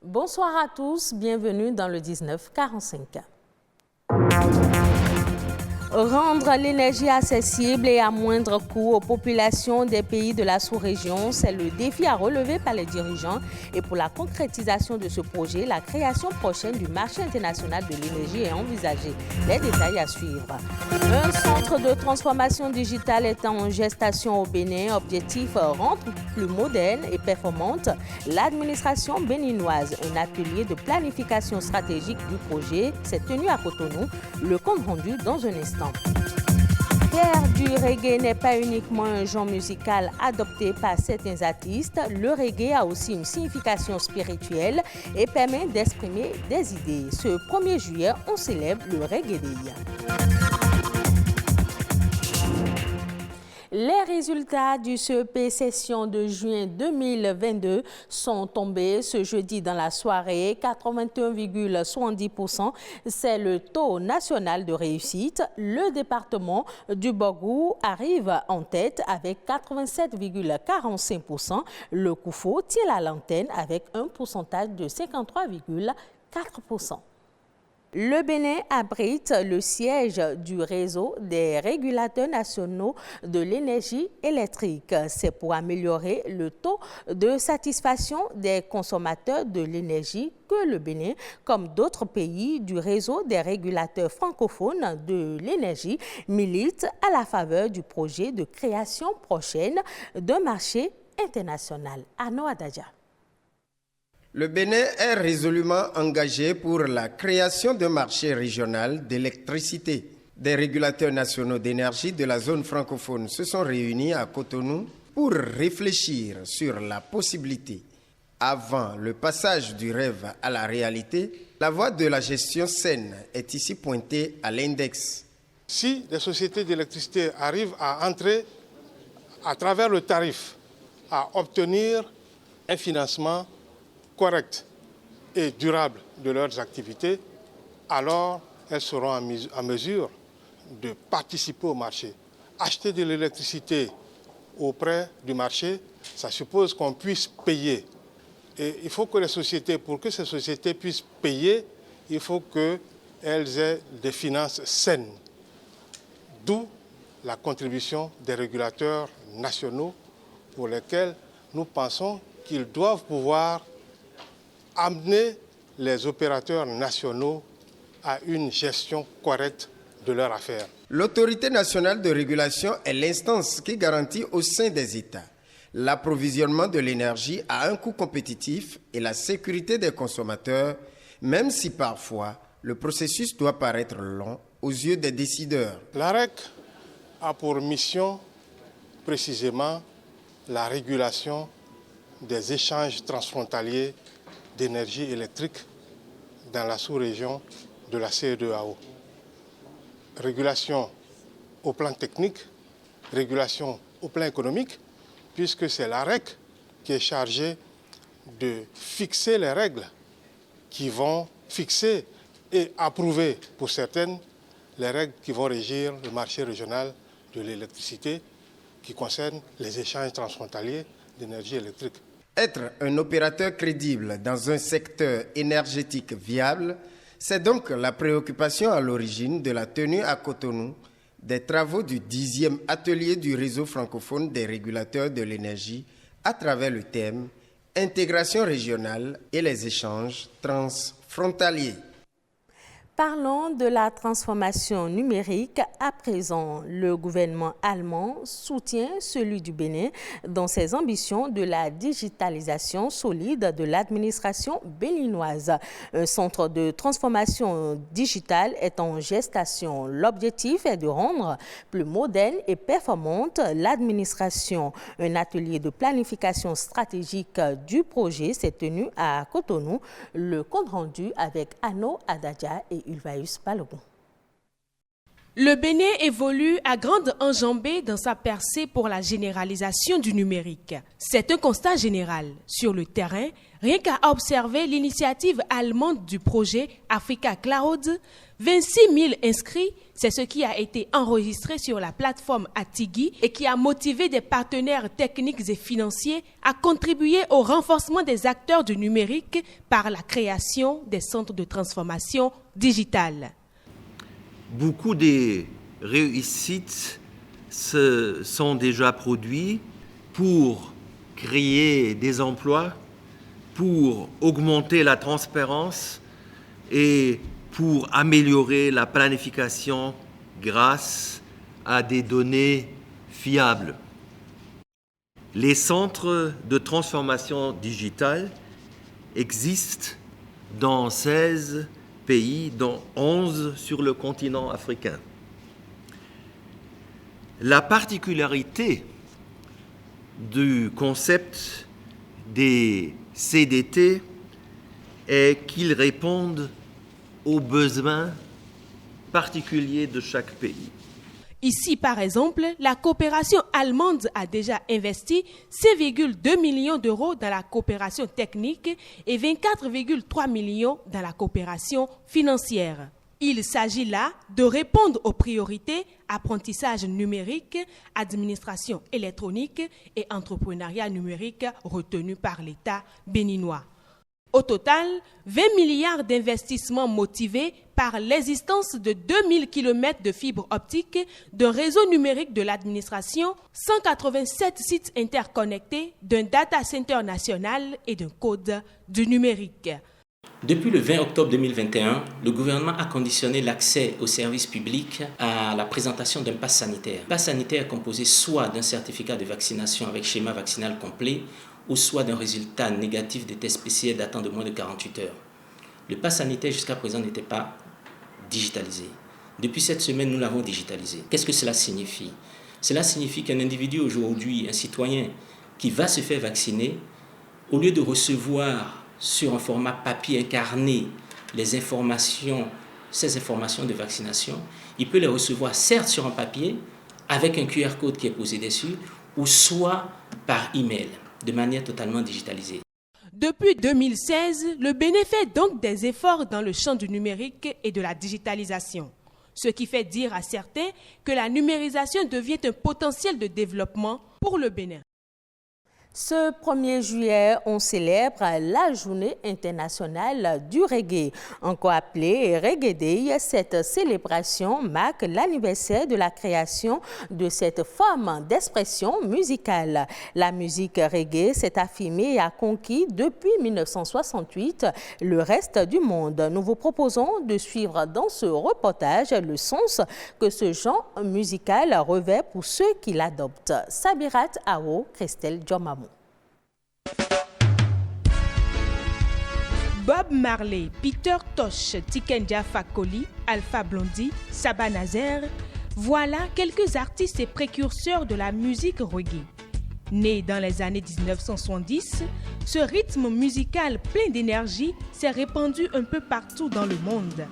Bonsoir à tous, bienvenue dans le 1945. Rendre l'énergie accessible et à moindre coût aux populations des pays de la sous-région, c'est le défi à relever par les dirigeants. Et pour la concrétisation de ce projet, la création prochaine du marché international de l'énergie est envisagée. Les détails à suivre. Un centre de transformation digitale est en gestation au Bénin. Objectif, rendre plus moderne et performante l'administration béninoise. Un atelier de planification stratégique du projet s'est tenu à Cotonou. Le compte rendu dans un instant. Faire du reggae n'est pas uniquement un genre musical adopté par certains artistes. Le reggae a aussi une signification spirituelle et permet d'exprimer des idées. Ce 1er juillet, on célèbre le Reggae Day. Les résultats du CEP session de juin 2022 sont tombés ce jeudi dans la soirée. 81,70%, c'est le taux national de réussite. Le département du Borgou arrive en tête avec 87,45%. Le Koufo tient la lanterne avec un pourcentage de 53,4%. Le Bénin abrite le siège du réseau des régulateurs nationaux de l'énergie électrique. C'est pour améliorer le taux de satisfaction des consommateurs de l'énergie que le Bénin, comme d'autres pays du réseau des régulateurs francophones de l'énergie, milite à la faveur du projet de création prochaine d'un marché international. Arnaud Adadja. Le Bénin est résolument engagé pour la création d'un marché régional d'électricité. Des régulateurs nationaux d'énergie de la zone francophone se sont réunis à Cotonou pour réfléchir sur la possibilité. Avant le passage du rêve à la réalité, la voie de la gestion saine est ici pointée à l'index. Si les sociétés d'électricité arrivent à entrer à travers le tarif, à obtenir un financement correct et durable de leurs activités, alors elles seront en mesure de participer au marché. Acheter de l'électricité auprès du marché, ça suppose qu'on puisse payer. Et il faut que les sociétés, pour que ces sociétés puissent payer, il faut qu'elles aient des finances saines. D'où la contribution des régulateurs nationaux pour lesquels nous pensons qu'ils doivent pouvoir amener les opérateurs nationaux à une gestion correcte de leurs affaires. L'autorité nationale de régulation est l'instance qui garantit au sein des États l'approvisionnement de l'énergie à un coût compétitif et la sécurité des consommateurs, même si parfois le processus doit paraître long aux yeux des décideurs. L'AREC a pour mission précisément la régulation des échanges transfrontaliers d'énergie électrique dans la sous-région de la CEDEAO. Régulation au plan technique, régulation au plan économique, puisque c'est l'AREC qui est chargée de fixer les règles qui vont fixer et approuver pour certaines les règles qui vont régir le marché régional de l'électricité qui concerne les échanges transfrontaliers d'énergie électrique. Être un opérateur crédible dans un secteur énergétique viable, c'est donc la préoccupation à l'origine de la tenue à Cotonou des travaux du 10e atelier du réseau francophone des régulateurs de l'énergie à travers le thème « Intégration régionale et les échanges transfrontaliers ». Parlons de la transformation numérique. À présent, le gouvernement allemand soutient celui du Bénin dans ses ambitions de la digitalisation solide de l'administration béninoise. Un centre de transformation digitale est en gestation. L'objectif est de rendre plus moderne et performante l'administration. Un atelier de planification stratégique du projet s'est tenu à Cotonou. Le compte rendu avec Arnaud Adadja et Ulvaeus Balogun. Le Bénin évolue à grande enjambée dans sa percée pour la généralisation du numérique. C'est un constat général. Sur le terrain, rien qu'à observer l'initiative allemande du projet Africa Cloud, 26 000 inscrits, c'est ce qui a été enregistré sur la plateforme Atigi et qui a motivé des partenaires techniques et financiers à contribuer au renforcement des acteurs du numérique par la création des centres de transformation digitale. Beaucoup des réussites se sont déjà produites pour créer des emplois, pour augmenter la transparence et pour améliorer la planification grâce à des données fiables. Les centres de transformation digitale existent dans 16 pays, dont 11 sur le continent africain. La particularité du concept des CDT est qu'ils répondent aux besoins particuliers de chaque pays. Ici, par exemple, la coopération allemande a déjà investi 6,2 millions d'euros dans la coopération technique et 24,3 millions dans la coopération financière. Il s'agit là de répondre aux priorités apprentissage numérique, administration électronique et entrepreneuriat numérique retenues par l'État béninois. Au total, 20 milliards d'investissements motivés par l'existence de 2000 km de fibres optiques, d'un réseau numérique de l'administration, 187 sites interconnectés, d'un data center national et d'un code du numérique. Depuis le 20 octobre 2021, le gouvernement a conditionné l'accès aux services publics à la présentation d'un pass sanitaire. Le pass sanitaire est composé soit d'un certificat de vaccination avec schéma vaccinal complet, ou soit d'un résultat négatif des tests PCR datant de moins de 48 heures. Le pass sanitaire jusqu'à présent n'était pas digitalisé. Depuis cette semaine, nous l'avons digitalisé. Qu'est-ce que cela signifie? Cela signifie qu'un individu aujourd'hui, un citoyen qui va se faire vacciner, au lieu de recevoir sur un format papier incarné ces informations de vaccination, il peut les recevoir certes sur un papier avec un QR code qui est posé dessus, ou soit par email, de manière totalement digitalisée. Depuis 2016, le Bénin fait donc des efforts dans le champ du numérique et de la digitalisation. Ce qui fait dire à certains que la numérisation devient un potentiel de développement pour le Bénin. Ce 1er juillet, on célèbre la journée internationale du reggae. Encore appelée Reggae Day, cette célébration marque l'anniversaire de la création de cette forme d'expression musicale. La musique reggae s'est affirmée et a conquis depuis 1968 le reste du monde. Nous vous proposons de suivre dans ce reportage le sens que ce genre musical revêt pour ceux qui l'adoptent. Sabirat Awo, Christelle Djomamou. Bob Marley, Peter Tosh, Tiken Jah Fakoly, Alpha Blondy, Saba Nazer, voilà quelques artistes et précurseurs de la musique reggae. Né dans les années 1970, ce rythme musical plein d'énergie s'est répandu un peu partout dans le monde.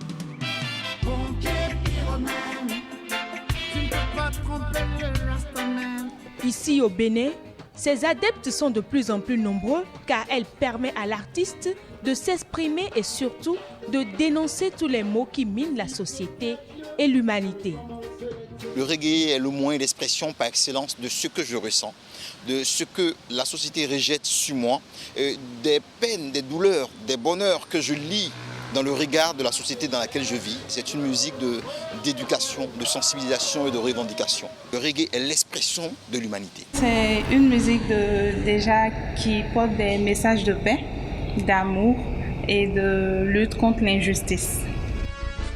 Ici au Bénin, ces adeptes sont de plus en plus nombreux car elle permet à l'artiste de s'exprimer et surtout de dénoncer tous les maux qui minent la société et l'humanité. Le reggae est le moyen d'expression par excellence de ce que je ressens, de ce que la société rejette sur moi, des peines, des douleurs, des bonheurs que je lis dans le regard de la société dans laquelle je vis. C'est une musique d'éducation, de sensibilisation et de revendication. Le reggae est l'expression de l'humanité. C'est une musique déjà qui porte des messages de paix, d'amour et de lutte contre l'injustice.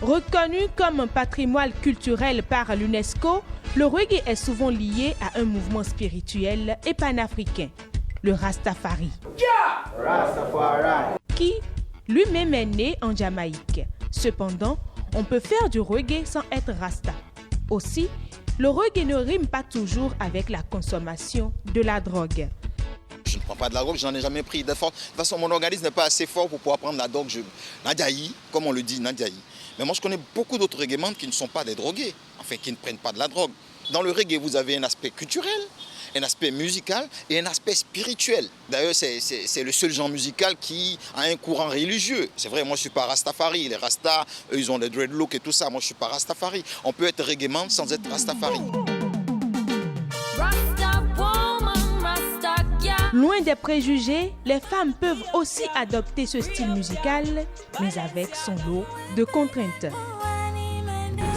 Reconnu comme un patrimoine culturel par l'UNESCO, le reggae est souvent lié à un mouvement spirituel et panafricain, le Rastafari. Qui lui-même est né en Jamaïque. Cependant, on peut faire du reggae sans être rasta. Aussi, le reggae ne rime pas toujours avec la consommation de la drogue. je ne prends pas de la drogue, je n'en ai jamais pris. De toute façon, mon organisme n'est pas assez fort pour pouvoir prendre la drogue. Nadiaï, comme on le dit, Nadiaï. Mais moi, je connais beaucoup d'autres reggaeman qui ne sont pas des drogués, enfin, qui ne prennent pas de la drogue. Dans le reggae, vous avez un aspect culturel, un aspect musical et un aspect spirituel. D'ailleurs, c'est le seul genre musical qui a un courant religieux. C'est vrai, moi je ne suis pas Rastafari. Les Rastas, eux, ils ont les dreadlocks et tout ça. Moi je ne suis pas Rastafari. On peut être reggaeman sans être Rastafari. Loin des préjugés, les femmes peuvent aussi adopter ce style musical, mais avec son lot de contraintes.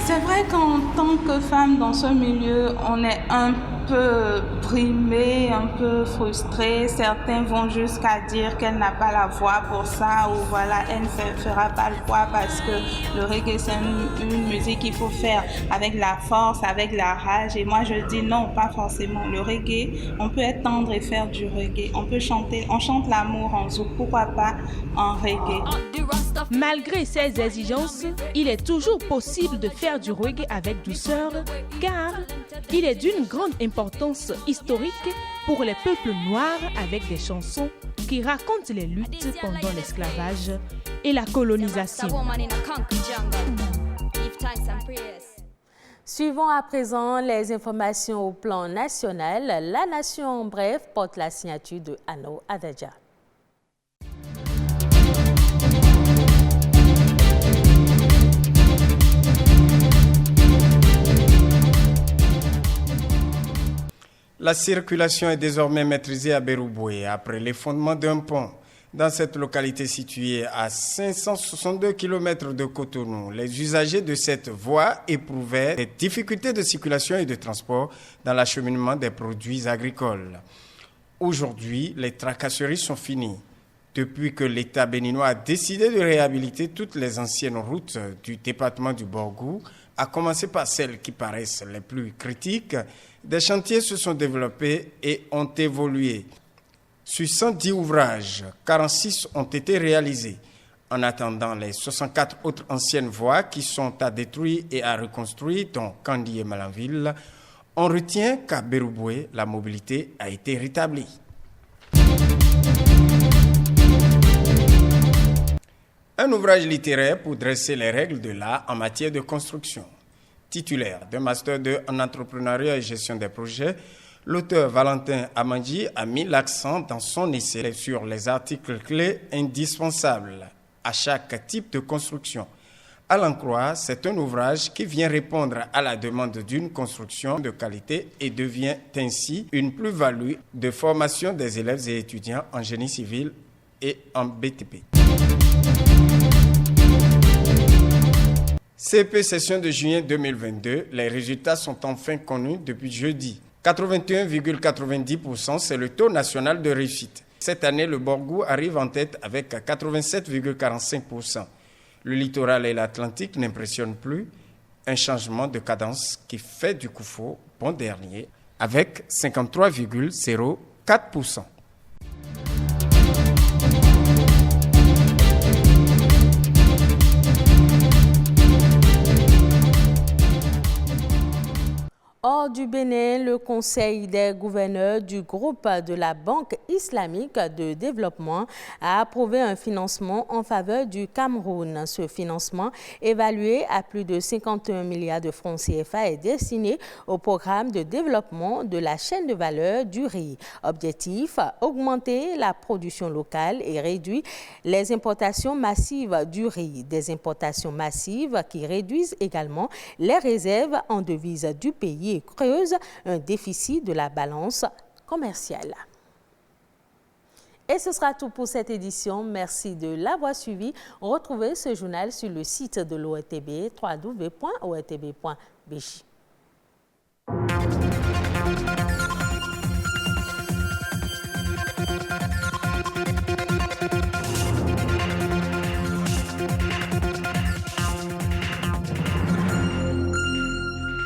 C'est vrai qu'en tant que femme dans ce milieu, on est un peu brimée, un peu frustrée. Certains vont jusqu'à dire qu'elle n'a pas la voix pour ça ou voilà, elle ne fera pas le poids parce que le reggae c'est une musique qu'il faut faire avec la force, avec la rage. Et moi je dis non, pas forcément. Le reggae, on peut être tendre et faire du reggae. On peut chanter, on chante l'amour en zouk, pourquoi pas en reggae. Malgré ces exigences, il est toujours possible de faire du reggae avec douceur, car il est d'une grande importance historique pour les peuples noirs avec des chansons qui racontent les luttes pendant l'esclavage et la colonisation. Suivons à présent les informations au plan national. La Nation en bref porte la signature de Ano Adadja. La circulation est désormais maîtrisée à Berouboué après l'effondrement d'un pont. Dans cette localité située à 562 km de Cotonou, les usagers de cette voie éprouvaient des difficultés de circulation et de transport dans l'acheminement des produits agricoles. Aujourd'hui, les tracasseries sont finies. Depuis que l'État béninois a décidé de réhabiliter toutes les anciennes routes du département du Borgou, à commencer par celles qui paraissent les plus critiques, des chantiers se sont développés et ont évolué. Sur 110 ouvrages, 46 ont été réalisés. En attendant les 64 autres anciennes voies qui sont à détruire et à reconstruire, dont Kandi et Malanville, on retient qu'à Berouboué, la mobilité a été rétablie. Un ouvrage littéraire pour dresser les règles de l'art en matière de construction. Titulaire d'un master 2 en entrepreneuriat et gestion des projets, l'auteur Valentin Amandji a mis l'accent dans son essai sur les articles clés indispensables à chaque type de construction. À l'en croire, c'est un ouvrage qui vient répondre à la demande d'une construction de qualité et devient ainsi une plus-value de formation des élèves et étudiants en génie civil et en BTP. CP session de juin 2022, les résultats sont enfin connus depuis jeudi. 81,90%, c'est le taux national de réussite. Cette année, le Borgou arrive en tête avec 87,45%. Le littoral et l'Atlantique n'impressionnent plus. Un changement de cadence qui fait du Koufo bon dernier avec 53,04%. Hors du Bénin, le Conseil des gouverneurs du groupe de la Banque islamique de développement a approuvé un financement en faveur du Cameroun. Ce financement, évalué à plus de 51 milliards de francs CFA, est destiné au programme de développement de la chaîne de valeur du riz. Objectif, augmenter la production locale et réduire les importations massives du riz. Des importations massives qui réduisent également les réserves en devises du pays et creusent un déficit de la balance commerciale. Et ce sera tout pour cette édition. Merci de l'avoir suivi. Retrouvez ce journal sur le site de l'ORTB, www.ortb.bj.